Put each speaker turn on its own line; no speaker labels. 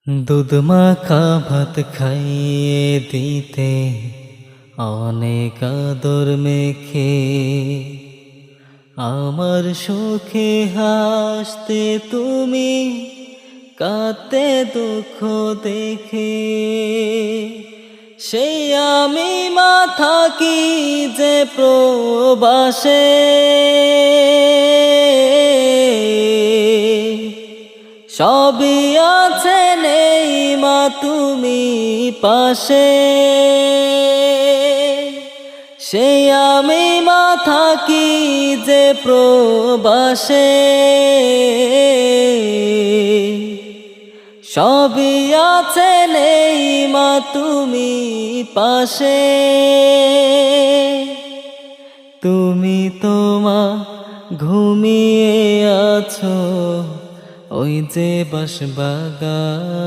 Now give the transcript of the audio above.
দুধ মাখা ভাত খাইয়ে দিতে অনেক আদর মেখে, আমার সুখে হাসতে তুমি, কাঁদতে দুঃখ দেখে। সেই আমি মা থাকি যে প্রবাসে, সবই আছে নেই মা তুমি পাশে। সেই আমি মা থাকি যে প্রবাসে, সবই আছে নেই মা তুমি পাশে। তুমি তো মা ঘুমিয়ে আছো ওই যে বাঁশবাগান।